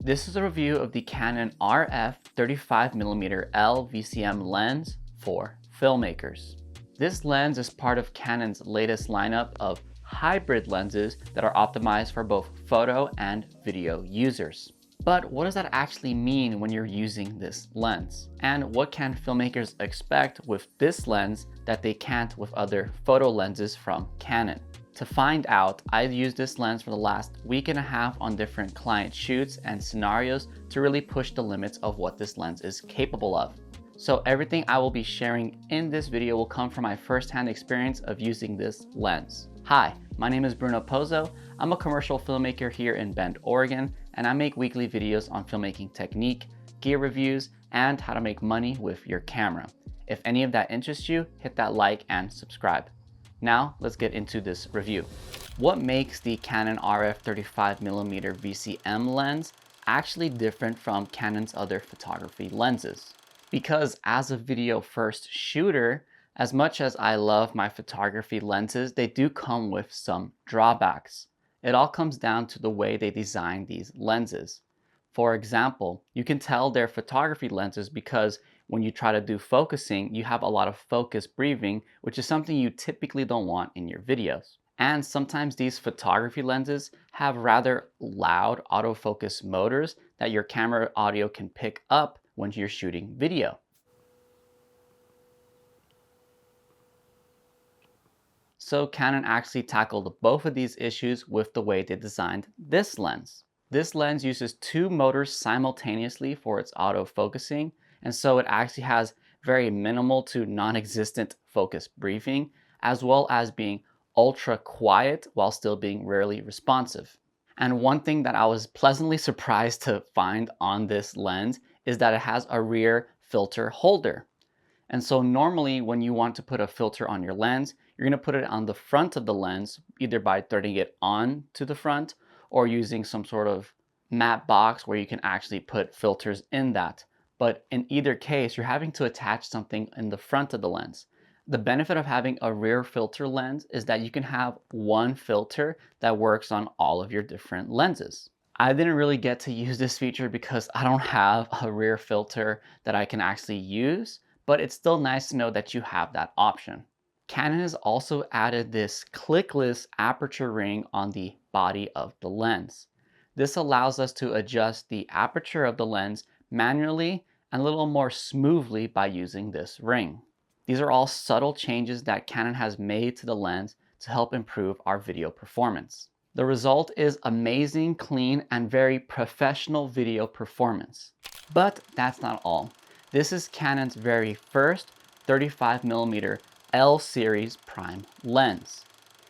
This is a review of the Canon RF 35mm L VCM lens for filmmakers. This lens is part of Canon's latest lineup of hybrid lenses that are optimized for both photo and video users. But what does that actually mean when you're using this lens? And what can filmmakers expect with this lens that they can't with other photo lenses from Canon? To find out, I've used this lens for the last week and a half on different client shoots and scenarios to really push the limits of what this lens is capable of. So everything I will be sharing in this video will come from my first-hand experience of using this lens. Hi, my name is Bruno Pozo. I'm a commercial filmmaker here in Bend, Oregon, and I make weekly videos on filmmaking technique, gear reviews, and how to make money with your camera. If any of that interests you, hit that like and subscribe. Now, let's get into this review. What makes the Canon RF 35mm VCM lens actually different from Canon's other photography lenses? Because as a video first shooter, as much as I love my photography lenses, they do come with some drawbacks. It all comes down to the way they design these lenses. For example, you can tell they're photography lenses because when you try to do focusing, you have a lot of focus breathing, which is something you typically don't want in your videos. And sometimes these photography lenses have rather loud autofocus motors that your camera audio can pick up when you're shooting video. So Canon actually tackled both of these issues with the way they designed this lens. This lens uses two motors simultaneously for its autofocusing, and so it actually has very minimal to non-existent focus briefing, as well as being ultra quiet while still being rarely responsive. And one thing that I was pleasantly surprised to find on this lens is that it has a rear filter holder. And so normally when you want to put a filter on your lens, you're going to put it on the front of the lens, either by threading it on to the front or using some sort of matte box where you can actually put filters in that. But in either case, you're having to attach something in the front of the lens. The benefit of having a rear filter lens is that you can have one filter that works on all of your different lenses. I didn't really get to use this feature because I don't have a rear filter that I can actually use, but it's still nice to know that you have that option. Canon has also added this clickless aperture ring on the body of the lens. This allows us to adjust the aperture of the lens manually and a little more smoothly by using this ring. These are all subtle changes that Canon has made to the lens to help improve our video performance. The result is amazing, clean, and very professional video performance. But that's not all. This is Canon's very first 35mm L series prime lens.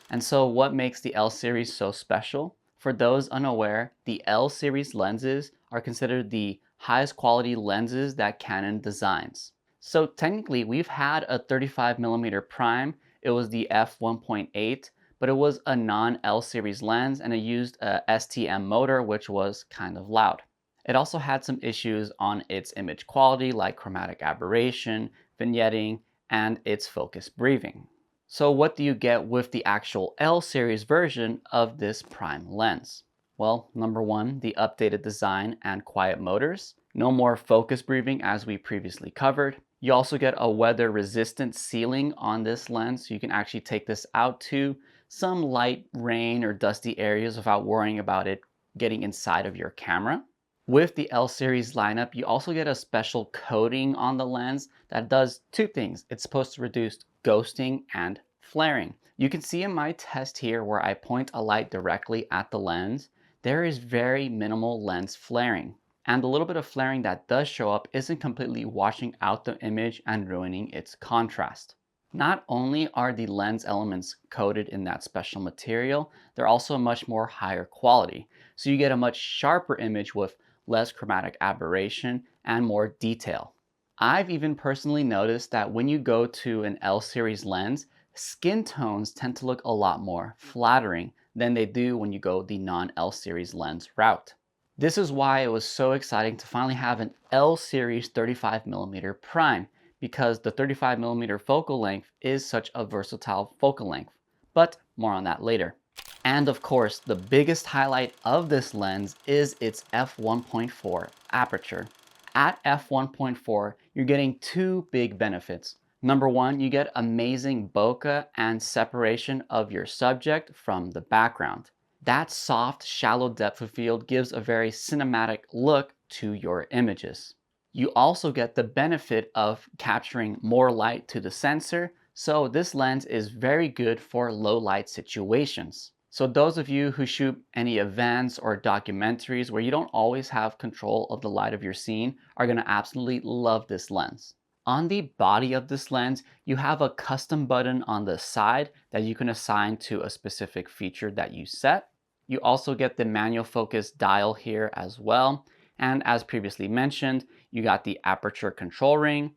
And so what makes the L series so special? For those unaware, the L series lenses are considered the highest quality lenses that Canon designs. So technically we've had a 35mm prime. It was the F1.8, but it was a non-L series lens and it used a STM motor, which was kind of loud. It also had some issues on its image quality like chromatic aberration, vignetting, and its focus breathing. So what do you get with the actual L series version of this prime lens? Well, number one, the updated design and quiet motors. No more focus breathing as we previously covered. You also get a weather resistant sealing on this lens, so you can actually take this out to some light rain or dusty areas without worrying about it getting inside of your camera. With the L series lineup, you also get a special coating on the lens that does two things. It's supposed to reduce ghosting and flaring. You can see in my test here where I point a light directly at the lens, there is very minimal lens flaring. And the little bit of flaring that does show up isn't completely washing out the image and ruining its contrast. Not only are the lens elements coated in that special material, they're also much more higher quality. So you get a much sharper image with less chromatic aberration and more detail. I've even personally noticed that when you go to an L series lens, skin tones tend to look a lot more flattering than they do when you go the non-L series lens route. This is why it was so exciting to finally have an L series 35mm prime, because the 35mm focal length is such a versatile focal length. But more on that later. And of course, the biggest highlight of this lens is its f1.4 aperture. At f1.4, you're getting two big benefits. Number one, you get amazing bokeh and separation of your subject from the background. That soft, shallow depth of field gives a very cinematic look to your images. You also get the benefit of capturing more light to the sensor, so this lens is very good for low light situations. So those of you who shoot any events or documentaries where you don't always have control of the light of your scene are going to absolutely love this lens. On the body of this lens, you have a custom button on the side that you can assign to a specific feature that you set. You also get the manual focus dial here as well. And as previously mentioned, you got the aperture control ring,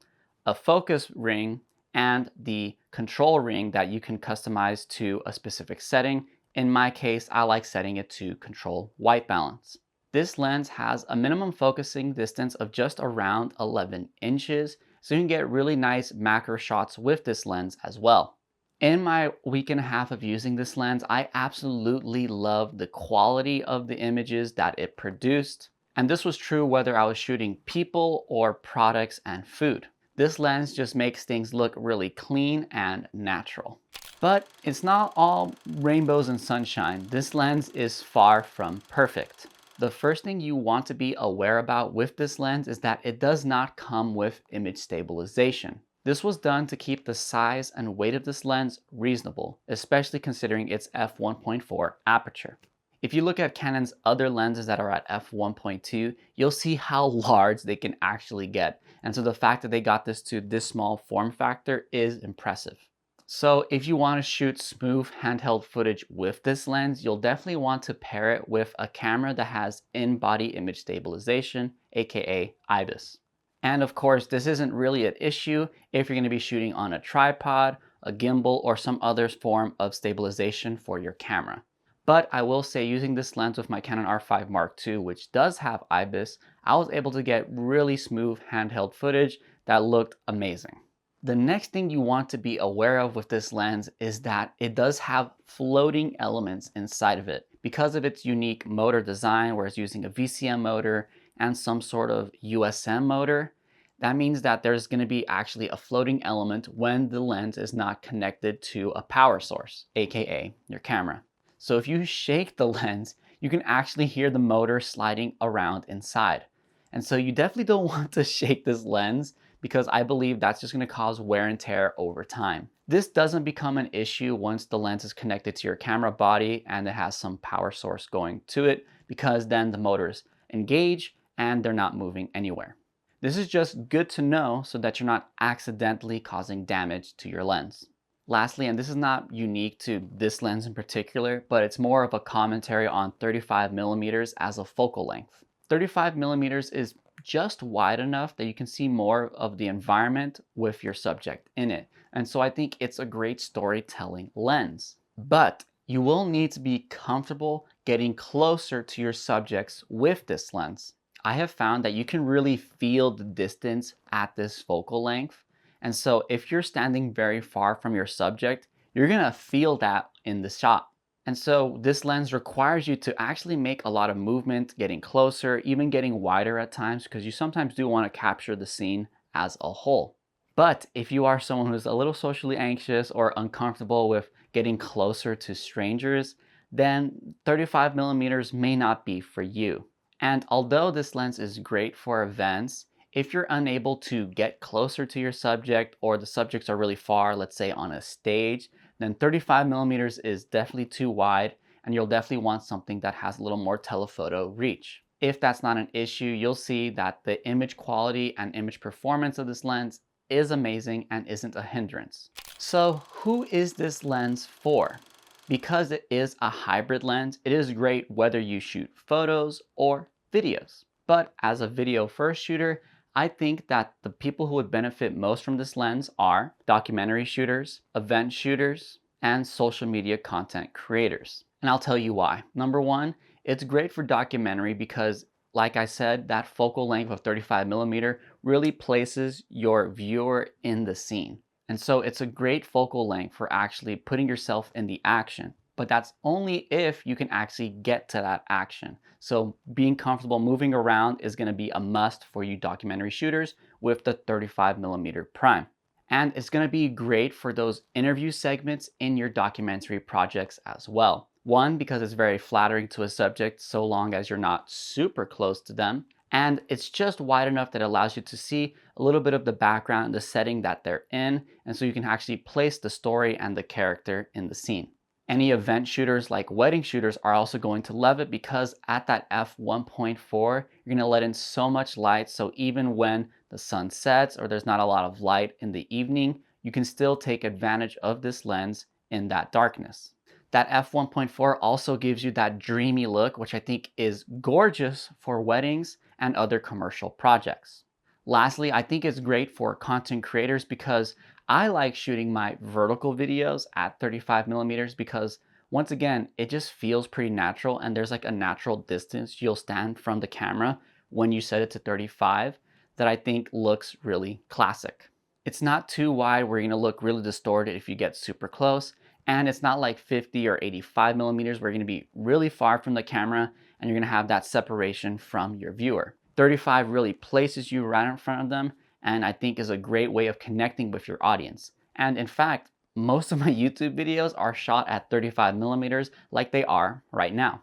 a focus ring, and the control ring that you can customize to a specific setting. In my case, I like setting it to control white balance. This lens has a minimum focusing distance of just around 11 inches, so you can get really nice macro shots with this lens as well. In my week and a half of using this lens, I absolutely love the quality of the images that it produced. And this was true whether I was shooting people or products and food. This lens just makes things look really clean and natural. But it's not all rainbows and sunshine. This lens is far from perfect. The first thing you want to be aware about with this lens is that it does not come with image stabilization. This was done to keep the size and weight of this lens reasonable, especially considering its f1.4 aperture. If you look at Canon's other lenses that are at f1.2, you'll see how large they can actually get. And so the fact that they got this to this small form factor is impressive. So if you want to shoot smooth handheld footage with this lens, you'll definitely want to pair it with a camera that has in-body image stabilization, aka IBIS. And of course, this isn't really an issue if you're going to be shooting on a tripod, a gimbal, or some other form of stabilization for your camera. But I will say, using this lens with my Canon R5 Mark II, which does have IBIS, I was able to get really smooth handheld footage that looked amazing. The next thing you want to be aware of with this lens is that it does have floating elements inside of it. Because of its unique motor design, where it's using a VCM motor and some sort of USM motor, that means that there's going to be actually a floating element when the lens is not connected to a power source, aka your camera. So if you shake the lens, you can actually hear the motor sliding around inside. And so you definitely don't want to shake this lens, because I believe that's just going to cause wear and tear over time. This doesn't become an issue once the lens is connected to your camera body and it has some power source going to it, because then the motors engage and they're not moving anywhere. This is just good to know so that you're not accidentally causing damage to your lens. Lastly, and this is not unique to this lens in particular, but it's more of a commentary on 35mm as a focal length. 35mm is just wide enough that you can see more of the environment with your subject in it. And so I think it's a great storytelling lens. But you will need to be comfortable getting closer to your subjects with this lens. I have found that you can really feel the distance at this focal length. And so if you're standing very far from your subject, you're gonna feel that in the shot. And so this lens requires you to actually make a lot of movement, getting closer, even getting wider at times, because you sometimes do want to capture the scene as a whole. But if you are someone who's a little socially anxious or uncomfortable with getting closer to strangers, then 35mm may not be for you. And although this lens is great for events, if you're unable to get closer to your subject, or the subjects are really far, let's say on a stage, then 35mm is definitely too wide, and you'll definitely want something that has a little more telephoto reach. If that's not an issue, you'll see that the image quality and image performance of this lens is amazing and isn't a hindrance. So who is this lens for? Because it is a hybrid lens, it is great whether you shoot photos or videos. But as a video first shooter, I think that the people who would benefit most from this lens are documentary shooters, event shooters, and social media content creators. And I'll tell you why. Number one, it's great for documentary because, like I said, that focal length of 35mm really places your viewer in the scene. And so it's a great focal length for actually putting yourself in the action. but that's only if you can actually get to that action. So being comfortable moving around is going to be a must for you documentary shooters with the 35mm prime. And it's going to be great for those interview segments in your documentary projects as well. One, because it's very flattering to a subject so long as you're not super close to them. And it's just wide enough that it allows you to see a little bit of the background and the setting that they're in. And so you can actually place the story and the character in the scene. Any event shooters like wedding shooters are also going to love it because at that f1.4, you're going to let in so much light. So even when the sun sets or there's not a lot of light in the evening, you can still take advantage of this lens in that darkness. That f1.4 also gives you that dreamy look, which I think is gorgeous for weddings and other commercial projects. Lastly, I think it's great for content creators because I like shooting my vertical videos at 35mm because once again, it just feels pretty natural and there's like a natural distance you'll stand from the camera when you set it to 35 that I think looks really classic. It's not too wide where you're gonna look really distorted if you get super close, and it's not like 50 or 85mm where you're gonna be really far from the camera and you're gonna have that separation from your viewer. 35 really places you right in front of them and I think is a great way of connecting with your audience. And in fact, most of my YouTube videos are shot at 35mm like they are right now.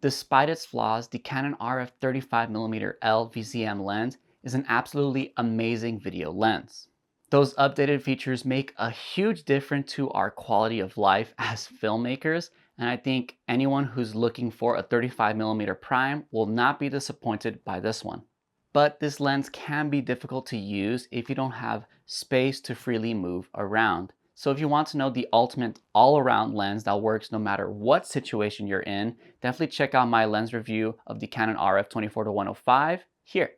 Despite its flaws, the Canon RF 35mm L VCM lens is an absolutely amazing video lens. Those updated features make a huge difference to our quality of life as filmmakers, and I think anyone who's looking for a 35mm prime will not be disappointed by this one. But this lens can be difficult to use if you don't have space to freely move around. So if you want to know the ultimate all-around lens that works no matter what situation you're in, definitely check out my lens review of the Canon RF 24-105 here.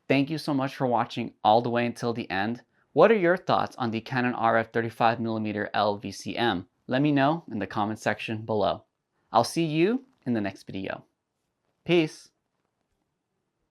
Thank you so much for watching all the way until the end. What are your thoughts on the Canon RF 35mm L VCM? Let me know in the comment section below. I'll see you in the next video. Peace.